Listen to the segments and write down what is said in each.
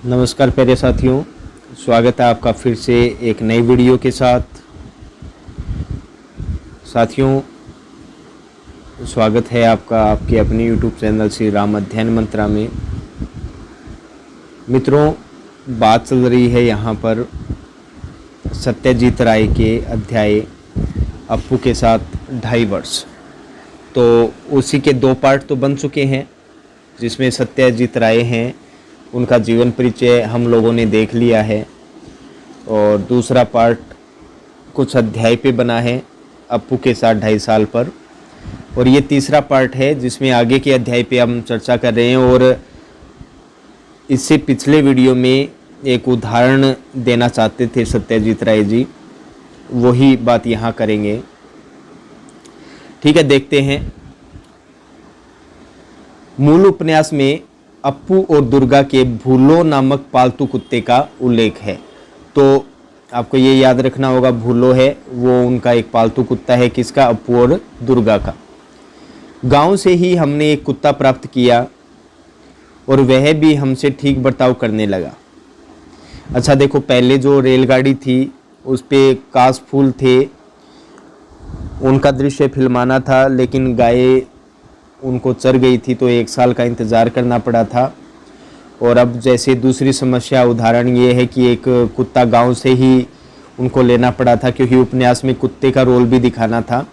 नमस्कार प्यारे साथियों, स्वागत है आपका फिर से एक नई वीडियो के साथ। साथियों, स्वागत है आपका आपके अपने YouTube चैनल श्री राम अध्ययन मंत्रा में। मित्रों, बात चल रही है यहाँ पर सत्यजीत राय के अध्याय अप्पू के साथ 2.5 वर्ष। तो उसी के 2 पार्ट तो बन चुके हैं, जिसमें सत्यजीत राय हैं, उनका जीवन परिचय हम लोगों ने देख लिया है। और दूसरा पार्ट कुछ अध्याय पे बना है अप्पू के साथ 2.5 साल पर। और ये तीसरा पार्ट है जिसमें आगे के अध्याय पे हम चर्चा कर रहे हैं। और इससे पिछले वीडियो में एक उदाहरण देना चाहते थे सत्यजीत राय जी, वही बात यहाँ करेंगे। ठीक है, देखते हैं। मूल उपन्यास में अप्पू और दुर्गा के भूलो नामक पालतू कुत्ते का उल्लेख है। तो आपको ये याद रखना होगा, भूलो है वो उनका एक पालतू कुत्ता है। किसका? अप्पू और दुर्गा का। गांव से ही हमने एक कुत्ता प्राप्त किया और वह भी हमसे ठीक बर्ताव करने लगा। अच्छा देखो, पहले जो रेलगाड़ी थी उस पे काश फूल थे, उनका दृश्य फिल्माना था, लेकिन गाय उनको चर गई थी तो 1 साल का इंतज़ार करना पड़ा था। और अब जैसे दूसरी समस्या, उदाहरण ये है कि एक कुत्ता गांव से ही उनको लेना पड़ा था, क्योंकि उपन्यास में कुत्ते का रोल भी दिखाना था।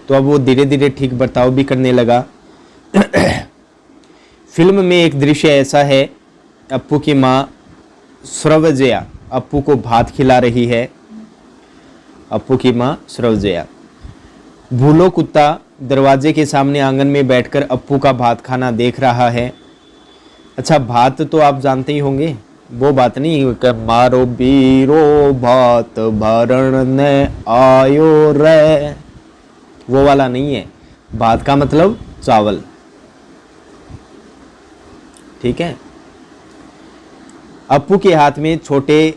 तो अब वो धीरे धीरे ठीक बर्ताव भी करने लगा। फिल्म में एक दृश्य ऐसा है, अप्पू की माँ श्रवजया अप्पू को भात खिला रही है। अप्पू की माँ श्रवजया। भूलो कुत्ता दरवाजे के सामने आंगन में बैठकर अप्पू का भात खाना देख रहा है। अच्छा, भात तो आप जानते ही होंगे, वो बात नहीं कि मारो बीरो भात भरण ने आयो रे, वो वाला नहीं है। भात का मतलब चावल। ठीक है। अप्पू के हाथ में छोटे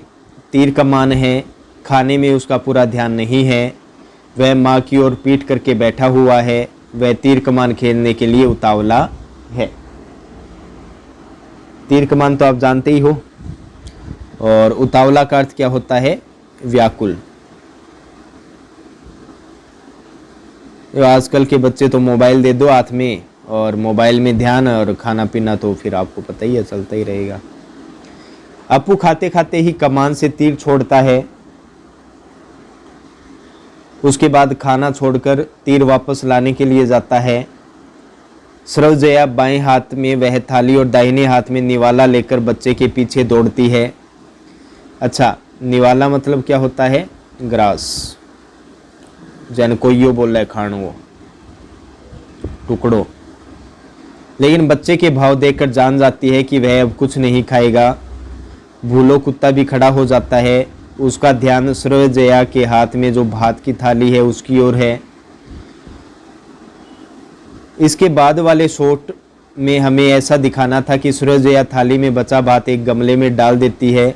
तीर कमान है। खाने में उसका पूरा ध्यान नहीं है। वह माँ की ओर पीठ करके बैठा हुआ है। वह तीर कमान खेलने के लिए उतावला है। तीर कमान तो आप जानते ही हो। और उतावला का अर्थ क्या होता है? व्याकुल। आजकल के बच्चे तो मोबाइल दे दो हाथ में और मोबाइल में ध्यान, और खाना पीना तो फिर आपको पता ही है, चलता ही रहेगा। अप्पू खाते खाते ही कमान से तीर छोड़ता है। उसके बाद खाना छोड़कर तीर वापस लाने के लिए जाता है। श्रवजया बाएं हाथ में वह थाली और दाहिने हाथ में निवाला लेकर बच्चे के पीछे दौड़ती है। अच्छा, निवाला मतलब क्या होता है? ग्रास। जैन कोइयो बोल रहा है, खाणो, टुकड़ो। लेकिन बच्चे के भाव देखकर जान जाती है कि वह अब कुछ नहीं खाएगा। भूलो कुत्ता भी खड़ा हो जाता है। उसका ध्यान श्रवजया के हाथ में जो भात की थाली है उसकी ओर है। इसके बाद वाले शॉट में हमें ऐसा दिखाना था कि श्रवजया थाली में बचा भात एक गमले में डाल देती है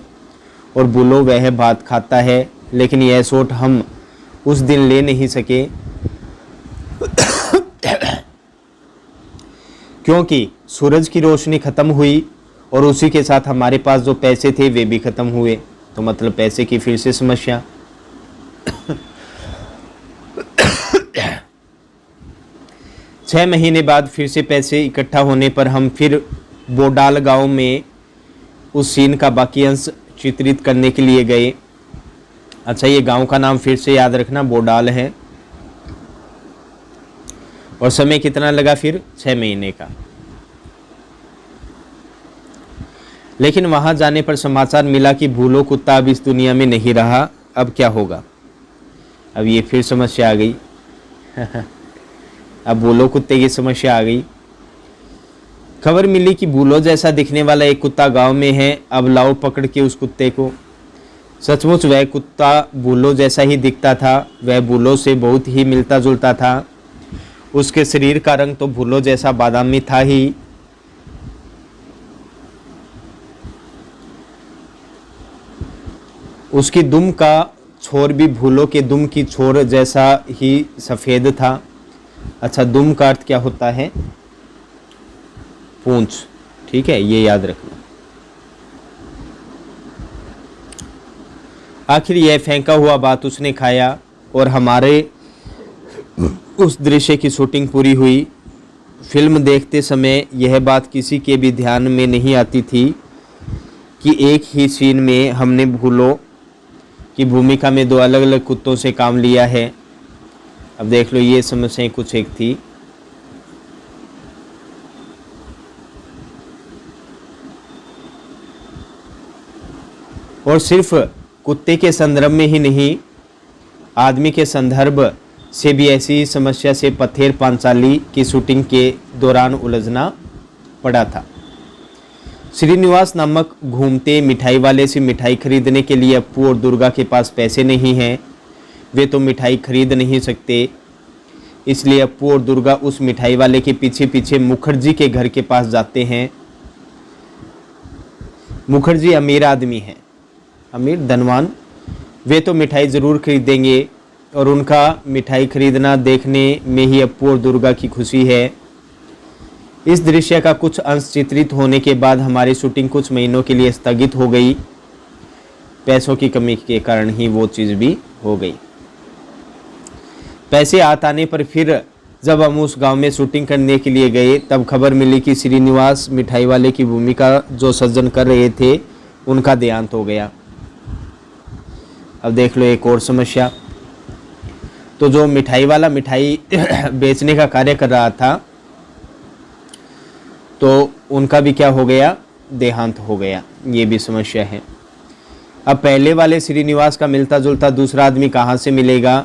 और भूलो वह भात खाता है। लेकिन यह शॉट हम उस दिन ले नहीं सके क्योंकि सूरज की रोशनी खत्म हुई और उसी के साथ हमारे पास जो पैसे थे वे भी खत्म हुए। तो मतलब पैसे की फिर से समस्या। 6 महीने बाद फिर से पैसे इकट्ठा होने पर हम फिर बोडाल गांव में उस सीन का बाकी अंश चित्रित करने के लिए गए। अच्छा, ये गांव का नाम फिर से याद रखना, बोडाल है। और समय कितना लगा फिर? 6 महीने का। लेकिन वहां जाने पर समाचार मिला कि भूलो कुत्ता अब इस दुनिया में नहीं रहा। अब क्या होगा? अब ये फिर समस्या आ गई। अब भूलो कुत्ते की समस्या आ गई। खबर मिली कि भूलो जैसा दिखने वाला एक कुत्ता गांव में है। अब लाओ पकड़ के उस कुत्ते को। सचमुच वह कुत्ता भूलो जैसा ही दिखता था। वह भूलो से बहुत ही मिलता जुलता था। उसके शरीर का रंग तो भूलो जैसा बादामी था ही। उसकी दुम का छोर भी भूलो के दुम की छोर जैसा ही सफ़ेद था। अच्छा, दुम का अर्थ क्या होता है? पूंछ। ठीक है, ये याद रखना। आखिर यह फेंका हुआ बात उसने खाया और हमारे उस दृश्य की शूटिंग पूरी हुई। फिल्म देखते समय यह बात किसी के भी ध्यान में नहीं आती थी कि एक ही सीन में हमने भूलों की भूमिका में दो अलग अलग कुत्तों से काम लिया है। अब देख लो, ये समस्याएं कुछ एक थी। और सिर्फ कुत्ते के संदर्भ में ही नहीं, आदमी के संदर्भ से भी ऐसी समस्या से पथेर पांचाली की शूटिंग के दौरान उलझना पड़ा था। श्रीनिवास नामक घूमते मिठाई वाले से मिठाई खरीदने के लिए अप्पू और दुर्गा के पास पैसे नहीं हैं। वे तो मिठाई खरीद नहीं सकते, इसलिए अप्पू और दुर्गा उस मिठाई वाले के पीछे पीछे मुखर्जी के घर के पास जाते हैं। मुखर्जी अमीर आदमी है, अमीर धनवान। वे तो मिठाई ज़रूर खरीदेंगे और उनका मिठाई खरीदना देखने में ही अप्पू और दुर्गा की खुशी है। इस दृश्य का कुछ अंश चित्रित होने के बाद हमारी शूटिंग कुछ महीनों के लिए स्थगित हो गई। पैसों की कमी के कारण ही वो चीज़ भी हो गई। पैसे आने पर फिर जब हम उस गांव में शूटिंग करने के लिए गए, तब खबर मिली कि श्रीनिवास मिठाई वाले की भूमिका जो सज्जन कर रहे थे, उनका देहांत हो गया। अब देख लो एक और समस्या। तो जो मिठाई वाला मिठाई बेचने का कार्य कर रहा था, तो उनका भी क्या हो गया, देहांत हो गया। ये भी समस्या है। अब पहले वाले श्रीनिवास का मिलता जुलता दूसरा आदमी कहाँ से मिलेगा?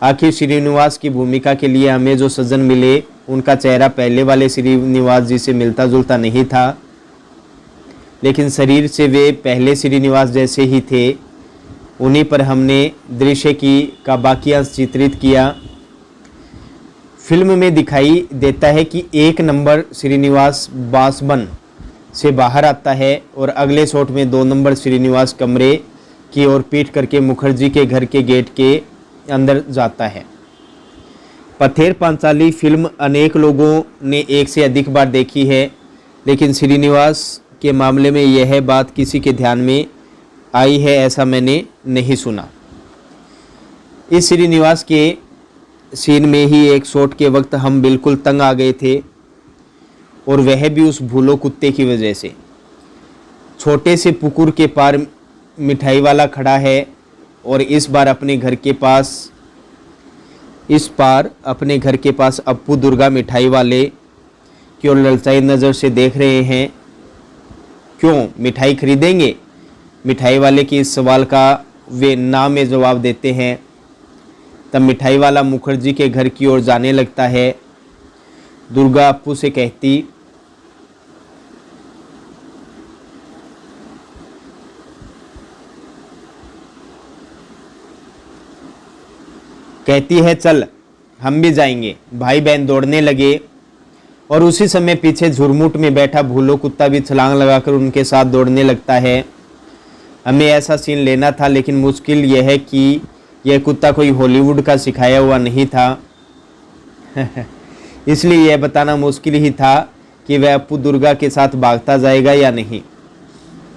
आखिर श्रीनिवास की भूमिका के लिए हमें जो सज्जन मिले, उनका चेहरा पहले वाले श्रीनिवास जी से मिलता जुलता नहीं था, लेकिन शरीर से वे पहले श्रीनिवास जैसे ही थे। उन्हीं पर हमने दृश्य का बाकी अंश चित्रित किया। फिल्म में दिखाई देता है कि एक नंबर श्रीनिवास बांसबन से बाहर आता है और अगले शॉट में 2 नंबर श्रीनिवास कमरे की ओर पीट करके मुखर्जी के घर के गेट के अंदर जाता है। पथेर पांचाली फिल्म अनेक लोगों ने एक से अधिक बार देखी है, लेकिन श्रीनिवास के मामले में यह बात किसी के ध्यान में आई है ऐसा मैंने नहीं सुना। इस श्रीनिवास के सीन में ही एक शॉट के वक्त हम बिल्कुल तंग आ गए थे, और वह भी उस भूलो कुत्ते की वजह से। छोटे से पुकुर के पार मिठाई वाला खड़ा है और इस बार अपने घर के पास अप्पू दुर्गा मिठाई वाले की ओर ललचाई नज़र से देख रहे हैं। क्यों मिठाई खरीदेंगे? मिठाई वाले की इस सवाल का वे ना में जवाब देते हैं। तब मिठाई वाला मुखर्जी के घर की ओर जाने लगता है। दुर्गा अप्पू से कहती, है चल हम भी जाएंगे। भाई बहन दौड़ने लगे और उसी समय पीछे झुरमुट में बैठा भूलो कुत्ता भी छलांग लगाकर उनके साथ दौड़ने लगता है। हमें ऐसा सीन लेना था, लेकिन मुश्किल यह है कि यह कुत्ता कोई हॉलीवुड का सिखाया हुआ नहीं था। इसलिए यह बताना मुश्किल ही था कि वह अप्पू दुर्गा के साथ भागता जाएगा या नहीं।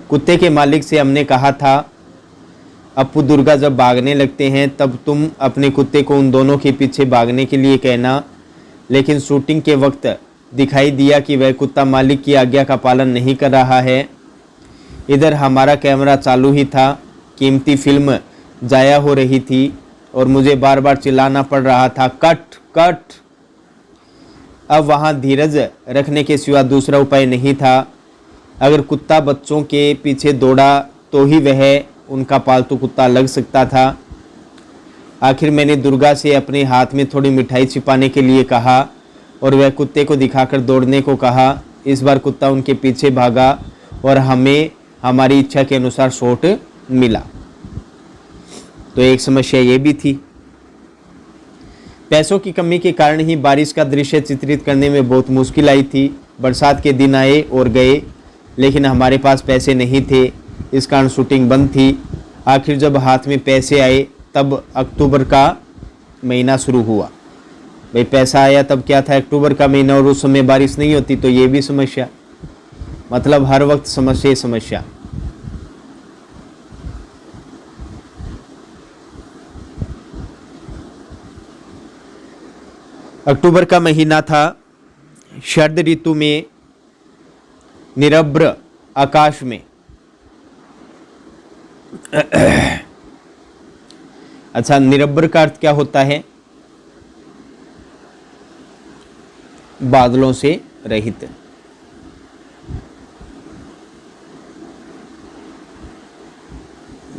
कुत्ते के मालिक से हमने कहा था, अप्पू दुर्गा जब भागने लगते हैं तब तुम अपने कुत्ते को उन दोनों के पीछे भागने के लिए कहना। लेकिन शूटिंग के वक्त दिखाई दिया कि वह कुत्ता मालिक की आज्ञा का पालन नहीं कर रहा है। इधर हमारा कैमरा चालू ही था, कीमती फिल्म जाया हो रही थी और मुझे बार बार चिल्लाना पड़ रहा था, कट कट। अब वहाँ धीरज रखने के सिवा दूसरा उपाय नहीं था। अगर कुत्ता बच्चों के पीछे दौड़ा तो ही वह उनका पालतू कुत्ता लग सकता था। आखिर मैंने दुर्गा से अपने हाथ में थोड़ी मिठाई छिपाने के लिए कहा और वह कुत्ते को दिखाकर दौड़ने को कहा। इस बार कुत्ता उनके पीछे भागा और हमें हमारी इच्छा के अनुसार शॉट मिला। तो एक समस्या ये भी थी। पैसों की कमी के कारण ही बारिश का दृश्य चित्रित करने में बहुत मुश्किल आई थी। बरसात के दिन आए और गए, लेकिन हमारे पास पैसे नहीं थे, इस कारण शूटिंग बंद थी। आखिर जब हाथ में पैसे आए तब अक्टूबर का महीना शुरू हुआ। भाई पैसा आया तब क्या था, अक्टूबर का महीना, और उस समय बारिश नहीं होती, तो ये भी समस्या। मतलब हर वक्त समस्या ही समस्या। अक्टूबर का महीना था, शरद ऋतु में निरभ्र आकाश में अच्छा, निरभ्र का अर्थ क्या होता है? बादलों से रहित।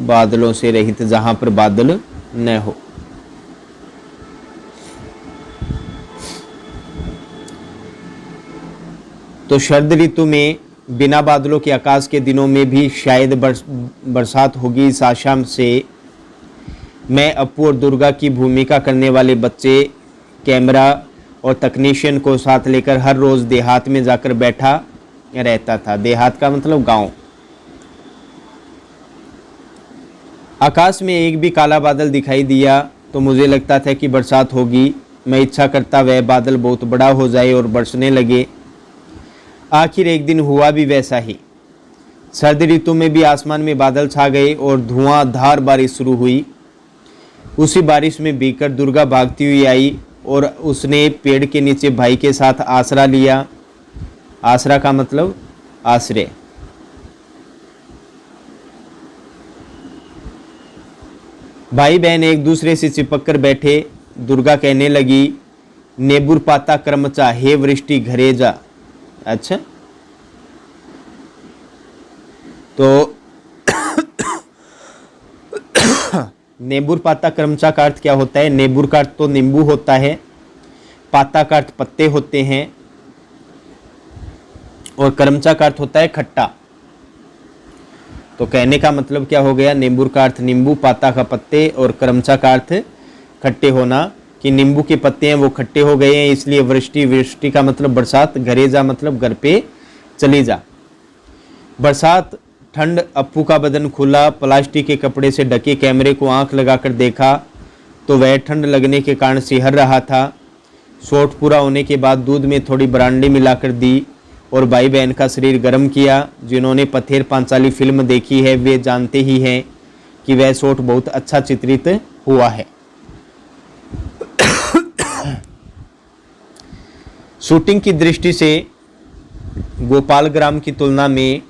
बादलों से रहित, जहां पर बादल न हो। तो शरद ऋतु में बिना बादलों के आकाश के दिनों में भी शायद बरसात होगी। इस आशा से मैं अप्पू और दुर्गा की भूमिका करने वाले बच्चे, कैमरा और तकनीशियन को साथ लेकर हर रोज़ देहात में जाकर बैठा रहता था। देहात का मतलब गांव। आकाश में एक भी काला बादल दिखाई दिया तो मुझे लगता था कि बरसात होगी। मैं इच्छा करता वह बादल बहुत बड़ा हो जाए और बरसने लगे। आखिर एक दिन हुआ भी वैसा ही। सर्द ऋतु में भी आसमान में बादल छा गए और धुआंधार बारिश शुरू हुई। उसी बारिश में भीगकर दुर्गा भागती हुई आई और उसने पेड़ के नीचे भाई के साथ आसरा लिया। आसरा का मतलब आश्रय। भाई बहन एक दूसरे से चिपक कर बैठे। दुर्गा कहने लगी, नेबुर पाता क्रमचा, हे वृष्टि घरे जा। अच्छा, तो नेबुर पाता क्रमचा का अर्थ क्या होता है? नेबुर का अर्थ तो नींबू होता है, पाता का अर्थ पत्ते होते हैं और क्रमचा का अर्थ होता है खट्टा। तो कहने का मतलब क्या हो गया? नेबुर का अर्थ नींबू, पाता का पत्ते और क्रमचा का अर्थ खट्टे होना, कि नींबू के पत्ते हैं वो खट्टे हो गए हैं, इसलिए वृष्टि। वृष्टि का मतलब बरसात। घरे जा मतलब घर पे चली जा। बरसात, ठंड। अप्पू का बदन खुला, प्लास्टिक के कपड़े से ढके कैमरे को आंख लगाकर देखा तो वह ठंड लगने के कारण सिहर रहा था। शॉट पूरा होने के बाद दूध में थोड़ी ब्रांडी मिलाकर दी और भाई बहन का शरीर गर्म किया। जिन्होंने पथेर पांचाली फिल्म देखी है वे जानते ही हैं कि वह शॉट बहुत अच्छा चित्रित हुआ है। शूटिंग की दृष्टि से गोपालग्राम की तुलना में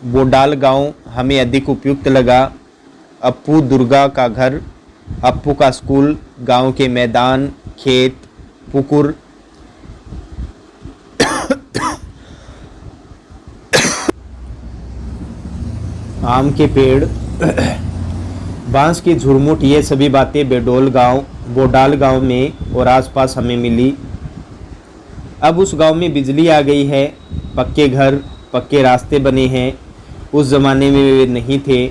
बोडाल गांव हमें अधिक उपयुक्त लगा। अप्पू दुर्गा का घर, अप्पू का स्कूल, गांव के मैदान, खेत, पुकुर, आम के पेड़, बांस की झुरमुट, ये सभी बातें बोडाल गांव में और आसपास हमें मिली। अब उस गांव में बिजली आ गई है, पक्के घर, पक्के रास्ते बने हैं। उस ज़माने में वे नहीं थे।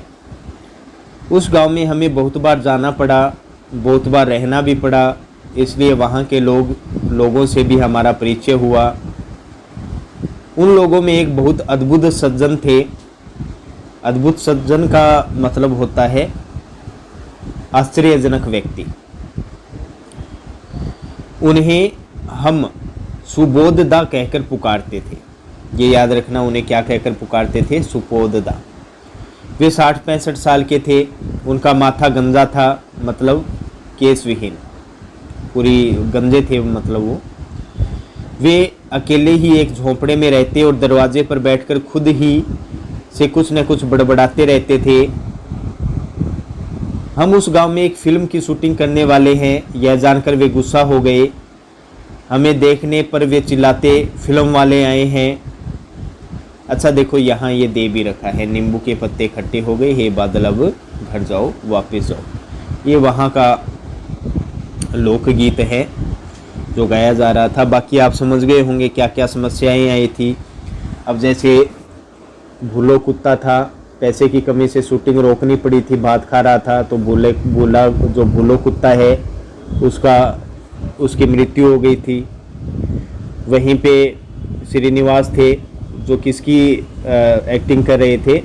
उस गांव में हमें बहुत बार जाना पड़ा, बहुत बार रहना भी पड़ा, इसलिए वहाँ के लोगों से भी हमारा परिचय हुआ। उन लोगों में एक बहुत अद्भुत सज्जन थे। अद्भुत सज्जन का मतलब होता है आश्चर्यजनक व्यक्ति। उन्हें हम सुबोधदा कहकर पुकारते थे। ये याद रखना, उन्हें क्या कहकर पुकारते थे? सुबोधदा। वे 60-65 साल के थे। उनका माथा गंजा था, मतलब केस विहीन, पूरी गंजे थे मतलब वो। वे अकेले ही एक झोंपड़े में रहते और दरवाजे पर बैठकर खुद ही से कुछ न कुछ बड़बड़ाते रहते थे। हम उस गांव में एक फिल्म की शूटिंग करने वाले हैं, यह जानकर वे गुस्सा हो गए। हमें देखने पर वे चिल्लाते, फिल्म वाले आए हैं। अच्छा देखो, यहाँ ये दे भी रखा है, नींबू के पत्ते खट्टे हो गए, हे बादल अब घर जाओ, वापस जाओ। ये वहाँ का लोकगीत है जो गाया जा रहा था। बाकी आप समझ गए होंगे क्या क्या समस्याएं आई थी। अब जैसे भूलो कुत्ता था, पैसे की कमी से शूटिंग रोकनी पड़ी थी, भात खा रहा था, तो जो भूलो कुत्ता है उसकी मृत्यु हो गई थी। वहीं पे श्रीनिवास थे जो किसकी एक्टिंग कर रहे थे,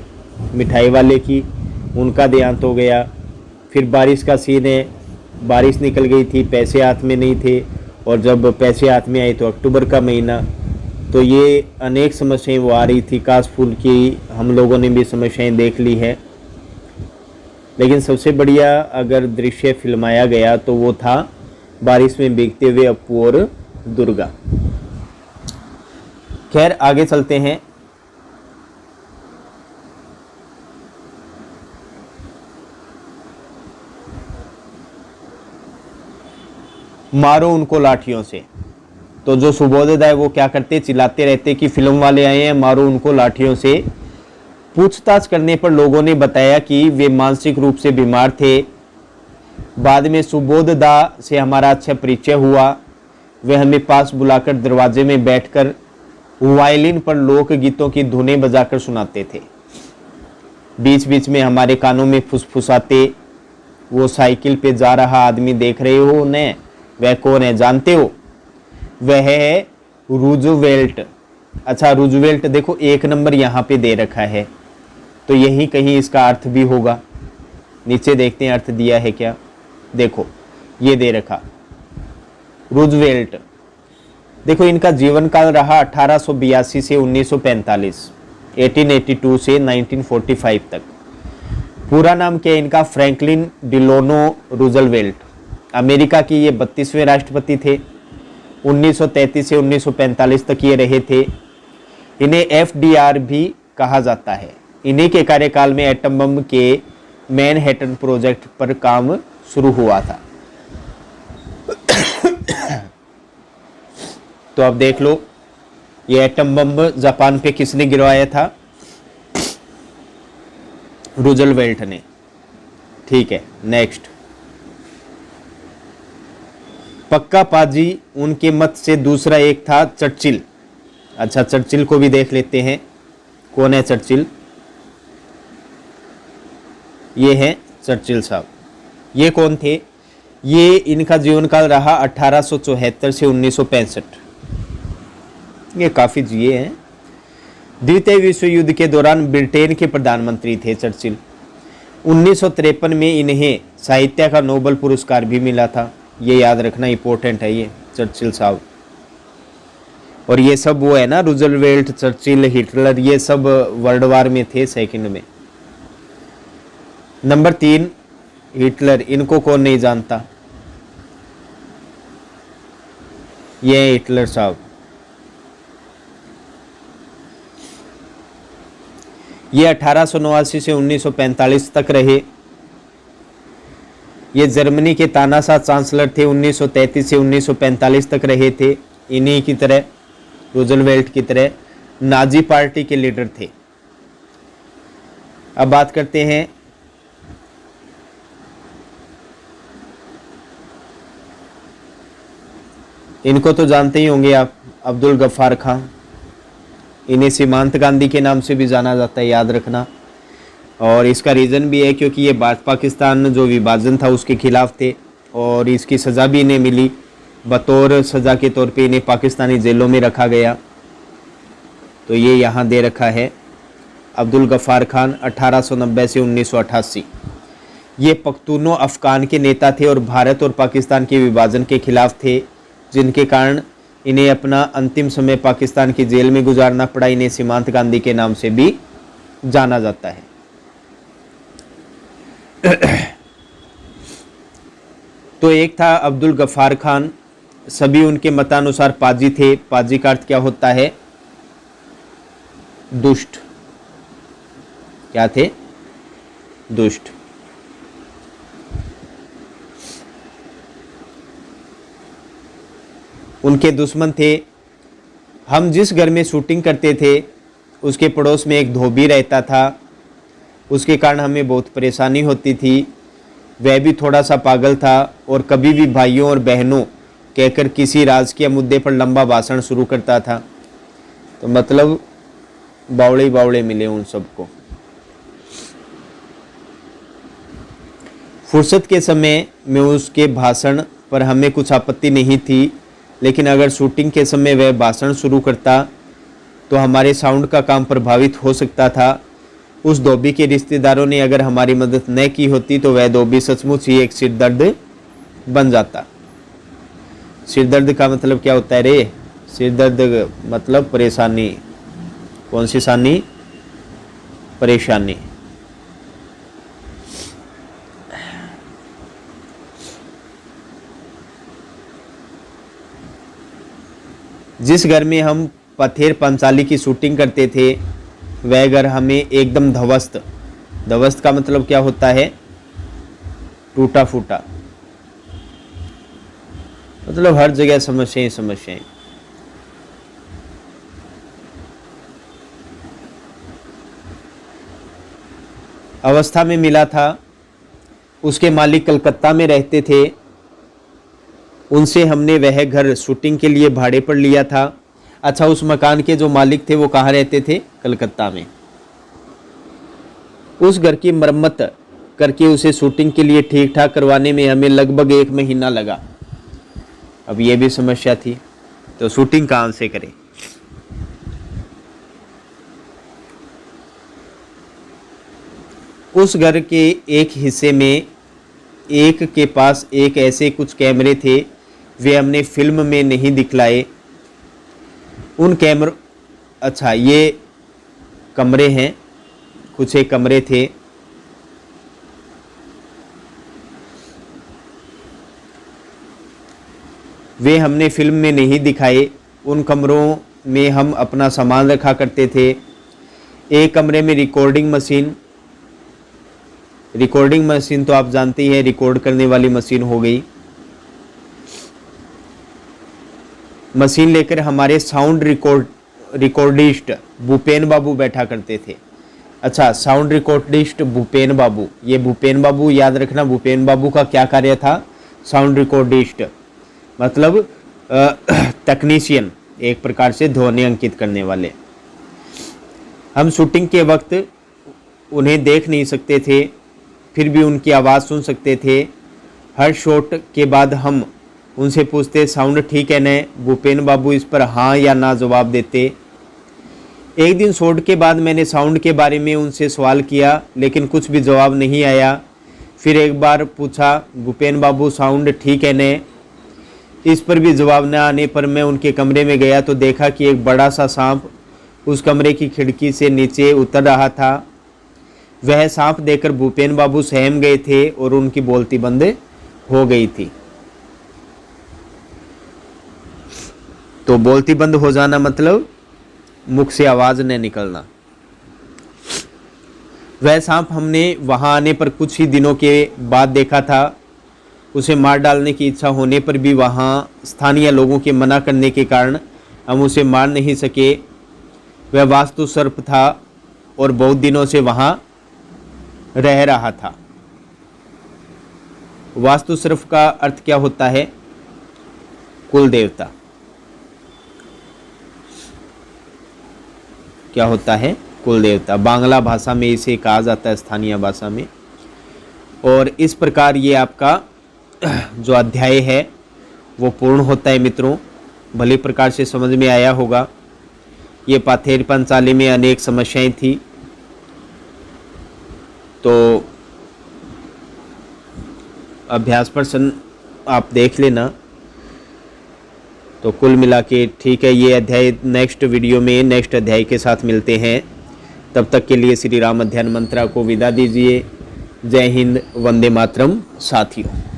मिठाई वाले की, उनका देहांत हो गया। फिर बारिश का सीन है, बारिश निकल गई थी, पैसे हाथ में नहीं थे, और जब पैसे हाथ में आए तो अक्टूबर का महीना, तो ये अनेक समस्याएं वो आ रही थी। काश फूल की हम लोगों ने भी समस्याएं देख ली है, लेकिन सबसे बढ़िया अगर दृश्य फिल्माया गया तो वो था बारिश में भीगते हुए अप्पू और दुर्गा। खैर आगे चलते हैं। मारो उनको लाठियों से। तो जो सुबोधदा है वो क्या करते, चिल्लाते रहते कि फिल्म वाले आए हैं, मारो उनको लाठियों से। पूछताछ करने पर लोगों ने बताया कि वे मानसिक रूप से बीमार थे। बाद में सुबोधदा से हमारा अच्छा परिचय हुआ। वे हमें पास बुलाकर दरवाजे में बैठकर वायलिन पर लोकगीतों की धुनें बजाकर सुनाते थे। बीच बीच में हमारे कानों में फुसफुसाते, वो साइकिल पे जा रहा आदमी देख रहे हो उन्हें, वह कौन है जानते हो? वह है रूजवेल्ट। अच्छा रूजवेल्ट देखो 1 नंबर यहाँ पे दे रखा है, तो यही कहीं इसका अर्थ भी होगा। नीचे देखते हैं अर्थ दिया है क्या। देखो ये दे रखा रूजवेल्ट। देखो इनका जीवन काल रहा 1882 से 1945, 1882 से 1945 तक। पूरा नाम क्या है इनका? Franklin डिलोनो Roosevelt. अमेरिका की ये 32वें राष्ट्रपति थे। 1933 से 1945 तक ये रहे थे। इन्हें FDR भी कहा जाता है। इन्हीं के कार्यकाल में एटम बम के मैनहट्टन प्रोजेक्ट पर काम शुरू हुआ था। तो अब देख लो ये एटम बम जापान पे किसने गिरवाया था? रूजवेल्ट ने। ठीक है नेक्स्ट। पक्का पाजी उनके मत से दूसरा एक था चर्चिल। अच्छा चर्चिल को भी देख लेते हैं, कौन है चर्चिल? ये है चर्चिल साहब। ये कौन थे? ये इनका जीवन काल रहा 1874 से 1965। ये काफ़ी जिए हैं। द्वितीय विश्व युद्ध के दौरान ब्रिटेन के प्रधानमंत्री थे चर्चिल। 1953 में इन्हें साहित्य का नोबेल पुरस्कार भी मिला था। ये याद रखना इंपॉर्टेंट है ये चर्चिल साहब। और ये सब वो है ना रूजवेल्ट, चर्चिल, हिटलर, ये सब वर्ल्ड वार में थे सेकंड में। Number 3 Hitler. इनको कौन नहीं जानता? ये है हिटलर साहब। ये 1889 से 1945 तक रहे। ये जर्मनी के तानाशाह चांसलर थे। 1933 से 1945 तक रहे थे। इन्हीं की तरह रूजवेल्ट की तरह नाजी पार्टी के लीडर थे। अब बात करते हैं इनको तो जानते ही होंगे आप, अब्दुल गफ्फार खान। इन्हें सीमांत गांधी के नाम से भी जाना जाता है, याद रखना। और इसका रीज़न भी है क्योंकि ये भारत पाकिस्तान जो विभाजन था उसके खिलाफ थे और इसकी सज़ा भी इन्हें मिली। बतौर सज़ा के तौर पे इन्हें पाकिस्तानी जेलों में रखा गया। तो ये यहाँ दे रखा है अब्दुल गफ्फार खान 1890 से 1988। ये पख्तूनों अफ़गान के नेता थे और भारत और पाकिस्तान के विभाजन के खिलाफ थे, जिनके कारण इन्हें अपना अंतिम समय पाकिस्तान की जेल में गुजारना पड़ा। इन्हें सीमांत गांधी के नाम से भी जाना जाता है। तो एक था अब्दुल गफ्फार खान। सभी उनके मतानुसार पाजी थे। पाजी का अर्थ क्या होता है? दुष्ट। क्या थे? दुष्ट। उनके दुश्मन थे। हम जिस घर में शूटिंग करते थे उसके पड़ोस में एक धोबी रहता था। उसके कारण हमें बहुत परेशानी होती थी। वह भी थोड़ा सा पागल था और कभी भी भाइयों और बहनों कहकर किसी राजकीय मुद्दे पर लंबा भाषण शुरू करता था। तो मतलब बावड़े बावड़े मिले उन सबको। फुर्सत के समय में उसके भाषण पर हमें कुछ आपत्ति नहीं थी, लेकिन अगर शूटिंग के समय वह भाषण शुरू करता तो हमारे साउंड का काम प्रभावित हो सकता था। उस धोबी के रिश्तेदारों ने अगर हमारी मदद न की होती तो वह धोबी सचमुच ही एक सिरदर्द बन जाता। सिरदर्द का मतलब क्या होता है रे? सिरदर्द मतलब परेशानी। कौन सी सानी? परेशानी। जिस घर में हम पथेर पंचाली की शूटिंग करते थे वह घर हमें एकदम ध्वस्त, ध्वस्त का मतलब क्या होता है, टूटा फूटा, मतलब हर जगह समस्याएं समस्याएं। अवस्था में मिला था। उसके मालिक कलकत्ता में रहते थे, उनसे हमने वह घर शूटिंग के लिए भाड़े पर लिया था। अच्छा, उस मकान के जो मालिक थे वो कहाँ रहते थे, कलकत्ता में। उस घर की मरम्मत करके उसे शूटिंग के लिए ठीक ठाक करवाने में हमें लगभग 1 महीना लगा। अब ये भी समस्या थी, तो शूटिंग कहाँ से करें। उस घर के एक हिस्से में एक के पास एक ऐसे कुछ कैमरे थे, वे हमने फिल्म में नहीं दिखलाए। उन कैमरों, अच्छा ये कमरे हैं, कुछ एक कमरे थे, वे हमने फिल्म में नहीं दिखाए। उन कमरों में हम अपना सामान रखा करते थे। एक कमरे में रिकॉर्डिंग मशीन तो आप जानते हैं, रिकॉर्ड करने वाली मशीन हो गई। मशीन लेकर हमारे साउंड रिकॉर्डिस्ट भूपेन बाबू बैठा करते थे। अच्छा, साउंड रिकॉर्डिस्ट भूपेन बाबू, ये भूपेन बाबू याद रखना, भूपेन बाबू का क्या कार्य था, साउंड रिकॉर्डिस्ट मतलब टेक्नीशियन, एक प्रकार से ध्वनि अंकित करने वाले। हम शूटिंग के वक्त उन्हें देख नहीं सकते थे, फिर भी उनकी आवाज़ सुन सकते थे। हर शॉट के बाद हम उनसे पूछते, साउंड ठीक है न। भूपेन बाबू इस पर हाँ या ना जवाब देते। एक दिन शॉट के बाद मैंने साउंड के बारे में उनसे सवाल किया, लेकिन कुछ भी जवाब नहीं आया। फिर एक बार पूछा, भूपेन बाबू साउंड ठीक है न। इस पर भी जवाब न आने पर मैं उनके कमरे में गया तो देखा कि एक बड़ा सा सांप उस कमरे की खिड़की से नीचे उतर रहा था। वह सांप देखकर भूपेन बाबू सहम गए थे और उनकी बोलती बंद हो गई थी। तो बोलती बंद हो जाना मतलब मुख से आवाज न निकलना। वह सांप हमने वहां आने पर कुछ ही दिनों के बाद देखा था। उसे मार डालने की इच्छा होने पर भी वहां स्थानीय लोगों के मना करने के कारण हम उसे मार नहीं सके। वह वास्तु सर्प था और बहुत दिनों से वहां रह रहा था। वास्तु सर्प का अर्थ क्या होता है, कुल देवता। क्या होता है, कुल देवता। बांग्ला भाषा में इसे कहा जाता है, स्थानीय भाषा में। और इस प्रकार ये आपका जो अध्याय है वो पूर्ण होता है मित्रों। भली प्रकार से समझ में आया होगा। ये पाथेर पंचाली में अनेक समस्याएं थी, तो अभ्यास प्रश्न आप देख लेना। तो कुल मिला के ठीक है। ये अध्याय नेक्स्ट वीडियो में नेक्स्ट अध्याय के साथ मिलते हैं। तब तक के लिए श्री राम अध्ययन मंत्रा को विदा दीजिए। जय हिंद, वंदे मातरम साथियों।